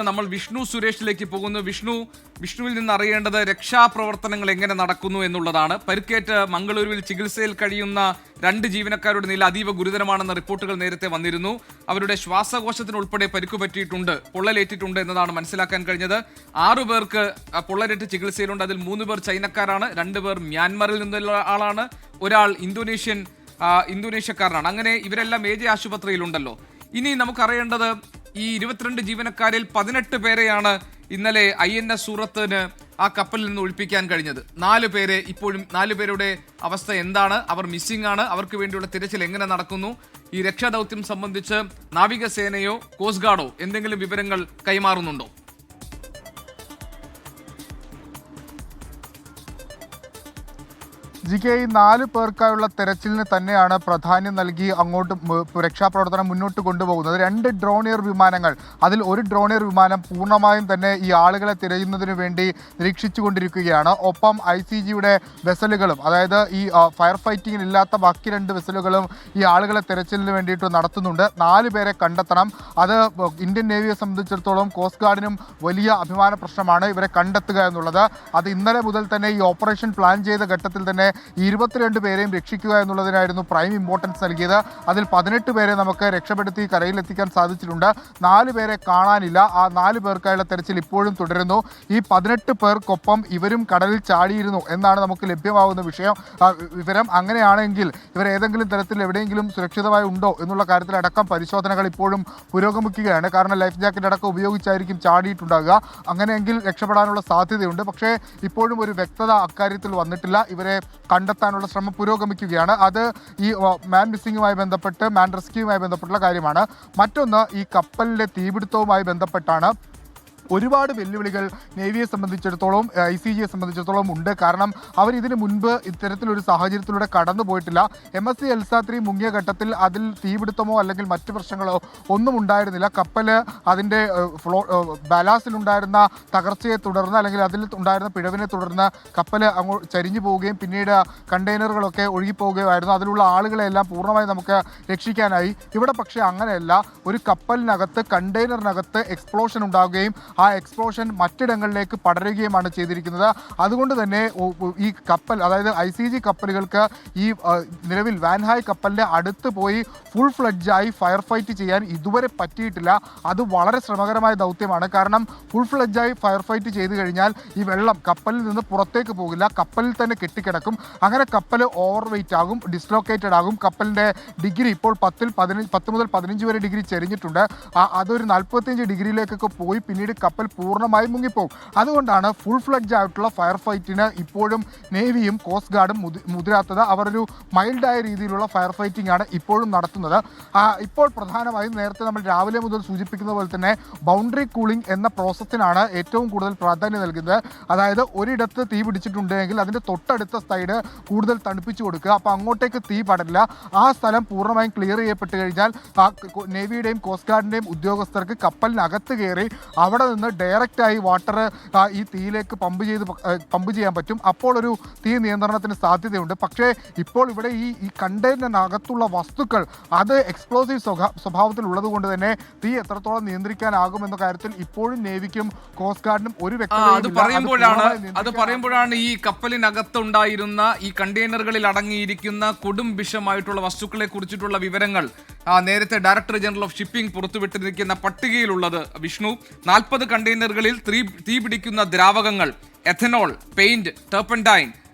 നമ്മൾ വിഷ്ണു സുരേഷിലേക്ക് പോകുന്നു. വിഷ്ണുവിൽ നിന്ന് അറിയേണ്ടത് രക്ഷാപ്രവർത്തനങ്ങൾ എങ്ങനെ നടക്കുന്നു എന്നുള്ളതാണ്. പരിക്കേറ്റ് മംഗളൂരുവിൽ ചികിത്സയിൽ കഴിയുന്ന 2 ജീവനക്കാരുടെ നില അതീവ ഗുരുതരമാണെന്ന റിപ്പോർട്ടുകൾ നേരത്തെ വന്നിരുന്നു. അവരുടെ ശ്വാസകോശത്തിന് ഉൾപ്പെടെ പരിക്കു പറ്റിയിട്ടുണ്ട്, പൊള്ളലേറ്റിട്ടുണ്ട് എന്നതാണ് മനസ്സിലാക്കാൻ കഴിഞ്ഞത്. 6 പേർക്ക് പൊള്ളലേറ്റ് ചികിത്സയിലുണ്ട്. അതിൽ 3 പേർ ചൈനക്കാരാണ്, 2 പേർ മ്യാൻമറിൽ നിന്നുള്ള ആളാണ്, ഒരാൾ ഇന്തോനേഷ്യക്കാരനാണ്. അങ്ങനെ ഇവരെല്ലാം ഏജ് ആശുപത്രിയിലുണ്ടല്ലോ. ഇനി നമുക്കറിയേണ്ടത് ഈ 22 ജീവനക്കാരിൽ 18 പേരെയാണ് ഇന്നലെ INS സൂറത്തിന് ആ കപ്പലിൽ നിന്ന് ഒഴിപ്പിക്കാൻ കഴിഞ്ഞത്. 4 പേരെ ഇപ്പോഴും 4 പേരുടെ അവസ്ഥ എന്താണ്? അവർ മിസ്സിംഗ് ആണ്. അവർക്ക് വേണ്ടിയുള്ള തിരച്ചിൽ എങ്ങനെ നടക്കുന്നു? ഈ രക്ഷാദൗത്യം സംബന്ധിച്ച് നാവികസേനയോ കോസ്റ്റ് ഗാർഡോ എന്തെങ്കിലും വിവരങ്ങൾ കൈമാറുന്നുണ്ടോ? ഈ 4 പേർക്കായുള്ള തെരച്ചിലിന് തന്നെയാണ് പ്രാധാന്യം നൽകി അങ്ങോട്ട് രക്ഷാപ്രവർത്തനം മുന്നോട്ട് കൊണ്ടുപോകുന്നത്. 2 ഡ്രോണിയർ വിമാനങ്ങൾ, അതിൽ ഒരു ഡ്രോണിയർ വിമാനം പൂർണ്ണമായും തന്നെ ഈ ആളുകളെ തിരയുന്നതിന് വേണ്ടി നിരീക്ഷിച്ചുകൊണ്ടിരിക്കുകയാണ്. ഒപ്പം ICGയുടെ വെസലുകളും, അതായത് ഈ ഫയർ ഫൈറ്റിംഗിൽ ഇല്ലാത്ത ബാക്കി 2 വെസലുകളും ഈ ആളുകളെ തെരച്ചിലിന് വേണ്ടിയിട്ട് നടത്തുന്നുണ്ട്. 4 പേരെ കണ്ടെത്തണം. അത് ഇന്ത്യൻ നേവിയെ സംബന്ധിച്ചിടത്തോളം കോസ്റ്റ് ഗാർഡിനും വലിയ അഭിമാന പ്രശ്നമാണ് ഇവരെ കണ്ടെത്തുക എന്നുള്ളത്. അത് ഇന്നലെ മുതൽ തന്നെ ഈ ഓപ്പറേഷൻ പ്ലാൻ ചെയ്ത ഘട്ടത്തിൽ തന്നെ 22 പേരെയും രക്ഷിക്കുക എന്നുള്ളതിനായിരുന്നു പ്രൈം ഇമ്പോർട്ടൻസ് നൽകിയത്. അതിൽ 18 പേരെ നമുക്ക് രക്ഷപ്പെടുത്തി കരയിലെത്തിക്കാൻ സാധിച്ചിട്ടുണ്ട്. 4 പേരെ കാണാനില്ല. ആ 4 പേർക്കായുള്ള തെരച്ചിൽ ഇപ്പോഴും തുടരുന്നു. ഈ 18 പേർക്കൊപ്പം ഇവരും കടലിൽ ചാടിയിരുന്നു എന്നാണ് നമുക്ക് ലഭ്യമാകുന്ന വിവരം. അങ്ങനെയാണെങ്കിൽ ഇവർ ഏതെങ്കിലും തരത്തിൽ എവിടെയെങ്കിലും സുരക്ഷിതമായി ഉണ്ടോ എന്നുള്ള കാര്യത്തിലടക്കം പരിശോധനകൾ ഇപ്പോഴും പുരോഗമിക്കുകയാണ്. കാരണം ലൈഫ് ജാക്കറ്റ് അടക്കം ഉപയോഗിച്ചായിരിക്കും ചാടിയിട്ടുണ്ടാകുക. അങ്ങനെയെങ്കിൽ രക്ഷപ്പെടാനുള്ള സാധ്യതയുണ്ട്. പക്ഷേ ഇപ്പോഴും ഒരു വ്യക്തത അക്കാര്യത്തിൽ വന്നിട്ടില്ല. ഇവരെ കണ്ടെത്താനുള്ള ശ്രമം പുരോഗമിക്കുകയാണ്. അത് ഈ മാൻ മിസ്സിങ്ങുമായി ബന്ധപ്പെട്ട്, മാൻ റെസ്ക്യൂവുമായി ബന്ധപ്പെട്ടുള്ള കാര്യമാണ്. മറ്റൊന്ന് ഈ കപ്പലിലെ തീപിടുത്തവുമായി ബന്ധപ്പെട്ടാണ്. ഒരുപാട് വെല്ലുവിളികൾ നേവിയെ സംബന്ധിച്ചിടത്തോളം, ICGയെ സംബന്ധിച്ചിടത്തോളം ഉണ്ട്. കാരണം അവർ ഇതിനു മുൻപ് ഇത്തരത്തിലൊരു സാഹചര്യത്തിലൂടെ കടന്നു പോയിട്ടില്ല. MSC എൽസാ-3 മുങ്ങിയ ഘട്ടത്തിൽ അതിൽ തീപിടുത്തമോ അല്ലെങ്കിൽ മറ്റു പ്രശ്നങ്ങളോ ഒന്നും ഉണ്ടായിരുന്നില്ല. കപ്പൽ അതിൻ്റെ ബാലാസിലുണ്ടായിരുന്ന തകർച്ചയെ തുടർന്ന്, അല്ലെങ്കിൽ അതിൽ ഉണ്ടായിരുന്ന പിഴവിനെ തുടർന്ന് കപ്പൽ അങ്ങോട്ട് ചരിഞ്ഞു പോവുകയും പിന്നീട് കണ്ടെയ്നറുകളൊക്കെ ഒഴുകിപ്പോവുകയായിരുന്നു. അതിലുള്ള ആളുകളെല്ലാം പൂർണ്ണമായി നമുക്ക് രക്ഷിക്കാനായി. ഇവിടെ പക്ഷേ അങ്ങനെയല്ല. ഒരു കപ്പലിനകത്ത്, കണ്ടെയ്നറിനകത്ത് എക്സ്പ്ലോഷൻ ഉണ്ടാവുകയും ആ എക്സ്പ്ലോഷൻ മറ്റിടങ്ങളിലേക്ക് പടരുകയുമാണ് ചെയ്തിരിക്കുന്നത്. അതുകൊണ്ട് തന്നെ ഈ കപ്പൽ, അതായത് ICG കപ്പലുകൾക്ക് ഈ നിലവിൽ വാൻഹായ് കപ്പലിൻ്റെ അടുത്ത് പോയി ഫുൾ ഫ്ലഡ്ജായി ഫയർ ഫൈറ്റ് ചെയ്യാൻ ഇതുവരെ പറ്റിയിട്ടില്ല. അത് വളരെ ശ്രമകരമായ ദൗത്യമാണ്. കാരണം ഫുൾ ഫ്ലഡ്ജായി ഫയർ ഫൈറ്റ് ചെയ്ത് കഴിഞ്ഞാൽ ഈ വെള്ളം കപ്പലിൽ നിന്ന് പുറത്തേക്ക് പോകില്ല, കപ്പലിൽ തന്നെ കെട്ടിക്കിടക്കും. അങ്ങനെ കപ്പൽ ഓവർ വെയിറ്റ് ആകും, ഡിസ്ലൊക്കേറ്റഡ് ആകും. കപ്പലിൻ്റെ ഡിഗ്രി ഇപ്പോൾ 10 മുതൽ 15 വരെ ഡിഗ്രി ചെരിഞ്ഞിട്ടുണ്ട്. അതൊരു 45 ഡിഗ്രിയിലേക്കൊക്കെ പോയി പിന്നീട് കപ്പൽ പൂർണ്ണമായും മുങ്ങിപ്പോകും. അതുകൊണ്ടാണ് ഫുൾ ഫ്ലഡ്ജ് ആയിട്ടുള്ള ഫയർ ഫൈറ്റിന് ഇപ്പോഴും നേവിയും കോസ്റ്റ് ഗാർഡും മുതിരാത്തത്. അവർ ഒരു മൈൽഡായ രീതിയിലുള്ള ഫയർ ഫൈറ്റിംഗ് ആണ് ഇപ്പോഴും നടത്തുന്നത്. ഇപ്പോൾ പ്രധാനമായും നേരത്തെ നമ്മൾ രാവിലെ മുതൽ സൂചിപ്പിക്കുന്ന പോലെ തന്നെ ബൗണ്ടറി കൂളിംഗ് എന്ന പ്രോസസ്സിനാണ് ഏറ്റവും കൂടുതൽ പ്രാധാന്യം നൽകുന്നത്. അതായത് ഒരിടത്ത് തീ പിടിച്ചിട്ടുണ്ടെങ്കിൽ അതിൻ്റെ തൊട്ടടുത്ത സൈഡ് കൂടുതൽ തണുപ്പിച്ചു കൊടുക്കുക. അപ്പോൾ അങ്ങോട്ടേക്ക് തീ പടരില്ല. ആ സ്ഥലം പൂർണ്ണമായും ക്ലിയർ ചെയ്യപ്പെട്ട് കഴിഞ്ഞാൽ നേവിയുടെയും കോസ്റ്റ് ഗാർഡിൻ്റെയും ഉദ്യോഗസ്ഥർക്ക് കപ്പലിനകത്ത് കയറി അവിടെ നിന്ന് ഡയറക്റ്റായി വാട്ടർ ഈ തീയിലേക്ക് പമ്പ് ചെയ്യാൻ പറ്റും. അപ്പോൾ ഒരു തീ നിയന്ത്രണത്തിന് സാധ്യതയുണ്ട്. പക്ഷേ ഇപ്പോൾ ഇവിടെ ഈ കണ്ടെയ്നറിനകത്തുള്ള വസ്തുക്കൾ അത് എക്സ്പ്ലോസീവ് സ്വഭാവത്തിലുള്ളത് കൊണ്ട് തന്നെ തീ എത്രത്തോളം നിയന്ത്രിക്കാനാകുമെന്ന കാര്യത്തിൽ ഇപ്പോഴും നേവിക്കും കോസ്റ്റ് ഗാർഡിനും ഒരു അത് പറയുമ്പോഴാണ് ഈ കപ്പലിനകത്തുണ്ടായിരുന്ന ഈ കണ്ടെയ്നറുകളിൽ അടങ്ങിയിരിക്കുന്ന കൊടും വിഷമായിട്ടുള്ള വസ്തുക്കളെ കുറിച്ചിട്ടുള്ള വിവരങ്ങൾ നേരത്തെ ഡയറക്ടർ ജനറൽ ഓഫ് ഷിപ്പിംഗ് പുറത്തുവിട്ടിരിക്കുന്ന പട്ടികയിലുള്ളത്. വിഷ്ണു, 40 കണ്ടെയ്നറുകളിൽ തീ പിടിക്കുന്ന ദ്രാവകങ്ങൾ, ethanol, paint, turpentine,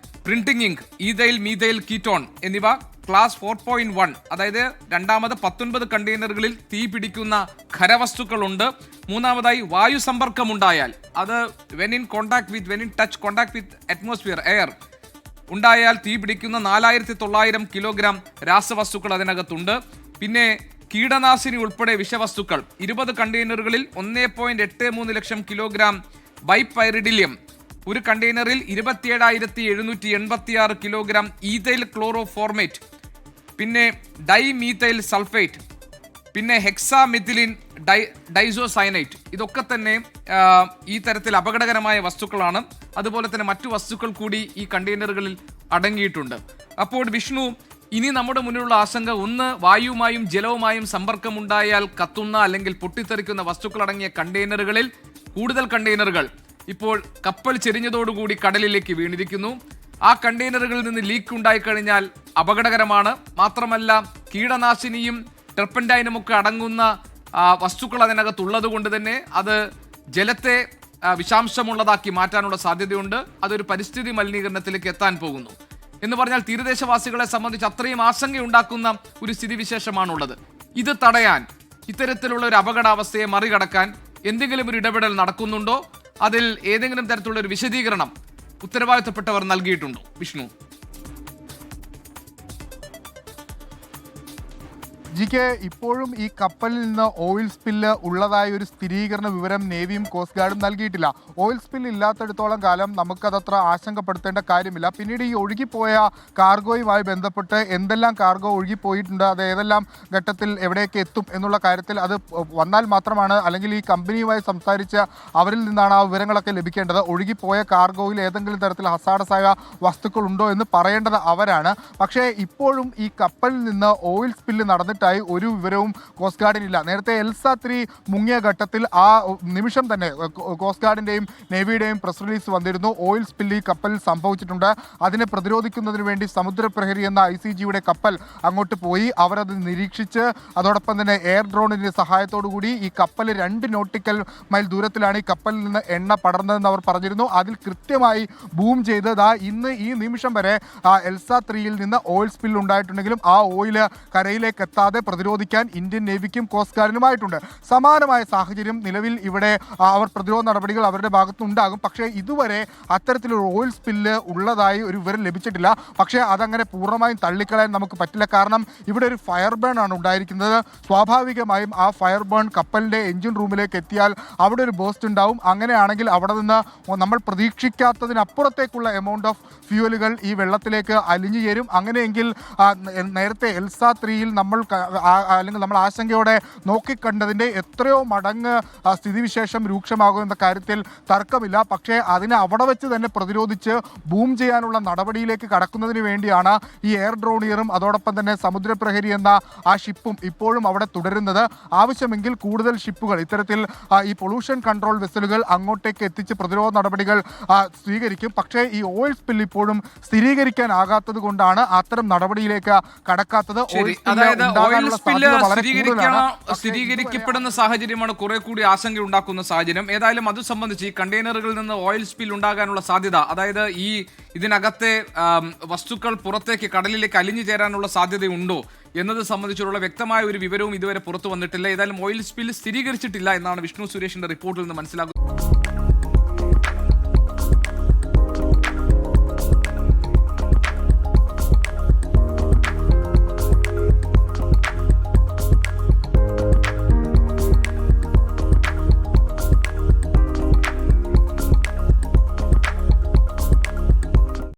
printing ink, ethyl methyl ketone എന്നിവ ക്ലാസ് 4.1, അതായത് 19 കണ്ടെയ്നറുകളിൽ തീ പിടിക്കുന്ന ഖരവസ്തുക്കളുണ്ട്. മൂന്നാമതായി വായു സമ്പർക്കമുണ്ടായാൽ, അത് when in touch contact with atmosphere air ഉണ്ടായാൽ തീ പിടിക്കുന്ന 4900 കിലോഗ്രാം രാസവസ്തുക്കൾ അതിനകത്തുണ്ട്. പിന്നെ കീടനാശിനി ഉൾപ്പെടെ വിഷവസ്തുക്കൾ 20 കണ്ടെയ്നറുകളിൽ 1.83 ലക്ഷം കിലോഗ്രാം ബൈപൈറിഡിലിയം, ഒരു കണ്ടെയ്നറിൽ 27,786 കിലോഗ്രാം ഈഥൈൽ ക്ലോറോഫോർമേറ്റ്, പിന്നെ ഡൈമീഥൈൽ സൾഫേറ്റ്, പിന്നെ ഹെക്സാമെഥിലിൻ ഡൈസോസൈനൈറ്റ്. ഇതൊക്കെ തന്നെ ഈ തരത്തിൽ അപകടകരമായ വസ്തുക്കളാണ്. അതുപോലെ തന്നെ മറ്റു വസ്തുക്കൾ കൂടി ഈ കണ്ടെയ്നറുകളിൽ അടങ്ങിയിട്ടുണ്ട്. അപ്പോൾ വിഷ്ണു, ഇനി നമ്മുടെ മുന്നിലുള്ള ആശങ്ക ഒന്ന്, വായുവുമായും ജലവുമായും സമ്പർക്കമുണ്ടായാൽ കത്തുന്ന അല്ലെങ്കിൽ പൊട്ടിത്തെറിക്കുന്ന വസ്തുക്കളടങ്ങിയ കണ്ടെയ്നറുകളിൽ കൂടുതൽ കണ്ടെയ്നറുകൾ ഇപ്പോൾ കപ്പൽ ചെരിഞ്ഞതോടുകൂടി കടലിലേക്ക് വീണിരിക്കുന്നു. ആ കണ്ടെയ്നറുകളിൽ നിന്ന് ലീക്ക് ഉണ്ടായിക്കഴിഞ്ഞാൽ അപകടകരമാണ്. മാത്രമല്ല, കീടനാശിനിയും ടെർപ്പൻറ്റൈനും ഒക്കെ അടങ്ങുന്ന വസ്തുക്കൾ അതിനകത്തുള്ളത് കൊണ്ട് തന്നെ അത് ജലത്തെ വിഷാംശമുള്ളതാക്കി മാറ്റാനുള്ള സാധ്യതയുണ്ട്. അതൊരു പരിസ്ഥിതി മലിനീകരണത്തിലേക്ക് എത്താൻ പോകുന്നു. എന്ന് പറഞ്ഞാൽ തീരദേശവാസികളെ സംബന്ധിച്ച് അത്രയും ആശങ്കയുണ്ടാക്കുന്ന ഒരു സ്ഥിതിവിശേഷമാണുള്ളത്. ഇത് തടയാൻ, ഇത്തരത്തിലുള്ള ഒരു അപകടാവസ്ഥയെ മറികടക്കാൻ എന്തെങ്കിലും ഒരു ഇടപെടൽ നടക്കുന്നുണ്ടോ? അതിൽ ഏതെങ്കിലും തരത്തിലുള്ള ഒരു വിശദീകരണം ഉത്തരവാദിത്തപ്പെട്ടവർ നൽകിയിട്ടുണ്ടോ? വിഷ്ണു. ജിക്ക്, ഇപ്പോഴും ഈ കപ്പലിൽ നിന്ന് ഓയിൽ സ്പില്ല് ഉള്ളതായ ഒരു സ്ഥിരീകരണ വിവരം നേവിയും കോസ്റ്റ് ഗാർഡും നൽകിയിട്ടില്ല. ഓയിൽ സ്പില്ല് ഇല്ലാത്തടത്തോളം കാലം നമുക്കതത്ര ആശങ്കപ്പെടുത്തേണ്ട കാര്യമില്ല. പിന്നീട് ഈ ഒഴുകിപ്പോയ കാർഗോയുമായി ബന്ധപ്പെട്ട് എന്തെല്ലാം കാർഗോ ഒഴുകിപ്പോയിട്ടുണ്ട്, അത് ഏതെല്ലാം ഘട്ടത്തിൽ എവിടെയൊക്കെ എത്തും എന്നുള്ള കാര്യത്തിൽ അത് വന്നാൽ മാത്രമാണ്, അല്ലെങ്കിൽ ഈ കമ്പനിയുമായി സംസാരിച്ച് അവരിൽ നിന്നാണ് ആ വിവരങ്ങളൊക്കെ ലഭിക്കേണ്ടത്. ഒഴുകിപ്പോയ കാർഗോയിൽ ഏതെങ്കിലും തരത്തിൽ ഹസാഡസായ വസ്തുക്കൾ ഉണ്ടോ എന്ന് പറയേണ്ടത് അവരാണ്. പക്ഷേ ഇപ്പോഴും ഈ കപ്പലിൽ നിന്ന് ഓയിൽ സ്പില്ല് നടന്നിട്ട് ഒരു വിവരവും കോസ്റ്റ് ഗാർഡിനില്ല. നേരത്തെ എൽസ 3 മുങ്ങിയ ഘട്ടത്തിൽ ആ നിമിഷം തന്നെ കോസ്റ്റ് ഗാർഡിന്റെയും നേവിയുടെയും പ്രസ് റിലീസ് വന്നിരുന്നു. ഓയിൽ സ്പില്ല് കപ്പലിൽ സംഭവിച്ചിട്ടുണ്ട്, അതിനെ പ്രതിരോധിക്കുന്നതിന് വേണ്ടി സമുദ്രപ്രഹരി എന്ന ICGയുടെ കപ്പൽ അങ്ങോട്ട് പോയി. അവരത് നിരീക്ഷിച്ച് അതോടൊപ്പം തന്നെ എയർ ഡ്രോണിന്റെ സഹായത്തോടു കൂടി ഈ കപ്പൽ 2 നോട്ടിക്കൽ മൈൽ ദൂരത്തിലാണ് ഈ കപ്പലിൽ നിന്ന് എണ്ണ പടർന്നതെന്ന് അവർ പറഞ്ഞിരുന്നു. അതിൽ കൃത്യമായി ബൂം ചെയ്ത് ഇന്ന് ഈ നിമിഷം വരെ എൽസ 3യിൽ നിന്ന് ഓയിൽ സ്പില്ല് ഉണ്ടായിട്ടുണ്ടെങ്കിലും ആ ഓയിൽ കരയിലേക്ക് എത്താതെ പ്രതിരോധിക്കാൻ ഇന്ത്യൻ നേവിക്കും കോസ്റ്റ് ഗാർഡിനുമായിട്ടുണ്ട്. സമാനമായ സാഹചര്യം നിലവിൽ ഇവിടെ അവർ പ്രതിരോധ നടപടികൾ അവരുടെ ഭാഗത്തുനിന്നുണ്ടാകും. പക്ഷേ ഇതുവരെ അത്തരത്തിലൊരു ഓയിൽ സ്പില്ല് ഉള്ളതായി ഒരു വിവരം ലഭിച്ചിട്ടില്ല. പക്ഷേ അതങ്ങനെ പൂർണ്ണമായും തള്ളിക്കളയാൻ നമുക്ക് പറ്റില്ല. കാരണം ഇവിടെ ഒരു ഫയർ ബേൺ ആണ് ഉണ്ടായിരിക്കുന്നത്. സ്വാഭാവികമായും ആ ഫയർ ബേൺ കപ്പലിൻ്റെ എഞ്ചിൻ റൂമിലേക്ക് എത്തിയാൽ അവിടെ ഒരു ബേസ്റ്റ് ഉണ്ടാവും. അങ്ങനെയാണെങ്കിൽ അവിടെ നിന്ന് നമ്മൾ പ്രതീക്ഷിക്കാത്തതിനപ്പുറത്തേക്കുള്ള എമൗണ്ട് ഓഫ് ഫ്യൂവലുകൾ ഈ വെള്ളത്തിലേക്ക് അലിഞ്ഞു ചേരും. അങ്ങനെയെങ്കിൽ നേരത്തെ എൽസ 3യിൽ അല്ലെങ്കിൽ നമ്മൾ ആശങ്കയോടെ നോക്കിക്കണ്ടതിൻ്റെ എത്രയോ മടങ്ങ് സ്ഥിതിവിശേഷം രൂക്ഷമാകുമെന്ന കാര്യത്തിൽ തർക്കമില്ല. പക്ഷേ അതിനെ അവിടെ വെച്ച് തന്നെ പ്രതിരോധിച്ച് ബൂം ചെയ്യാനുള്ള നടപടിയിലേക്ക് കടക്കുന്നതിന് വേണ്ടിയാണ് ഈ എയർ ഡ്രോണിയറും അതോടൊപ്പം തന്നെ സമുദ്രപ്രഹരി എന്ന ആ ഷിപ്പും ഇപ്പോഴും അവിടെ തുടരുന്നത്. ആവശ്യമെങ്കിൽ കൂടുതൽ ഷിപ്പുകൾ ഇത്തരത്തിൽ ഈ പൊല്യൂഷൻ കൺട്രോൾ വെസലുകൾ അങ്ങോട്ടേക്ക് എത്തിച്ച് പ്രതിരോധ നടപടികൾ സ്വീകരിക്കും. പക്ഷേ ഈ ഓയിൽ സ്പിൽ ഇപ്പോഴും സ്ഥിരീകരിക്കാനാകാത്തത് കൊണ്ടാണ് അത്തരം നടപടിയിലേക്ക് കടക്കാത്തത്. സ്ഥിരീകരിക്കപ്പെടുന്ന സാഹചര്യമാണ് കുറെ കൂടി ആശങ്ക ഉണ്ടാക്കുന്ന സാഹചര്യം. ഏതായാലും അത് സംബന്ധിച്ച് ഈ കണ്ടെയ്നറുകളിൽ നിന്ന് ഓയിൽ സ്പിൽ ഉണ്ടാകാനുള്ള സാധ്യത, അതായത് ഇതിനകത്തെ വസ്തുക്കൾ പുറത്തേക്ക് കടലിലേക്ക് അലിഞ്ഞു ചേരാനുള്ള സാധ്യതയുണ്ടോ എന്നത് സംബന്ധിച്ചുള്ള വ്യക്തമായ ഒരു വിവരവും ഇതുവരെ പുറത്തു വന്നിട്ടില്ല. ഏതായാലും ഓയിൽ സ്പിൽ സ്ഥിരീകരിച്ചിട്ടില്ല എന്നാണ് വിഷ്ണു സുരേഷിന്റെ റിപ്പോർട്ടിൽ നിന്ന് മനസ്സിലാക്കുന്നത്.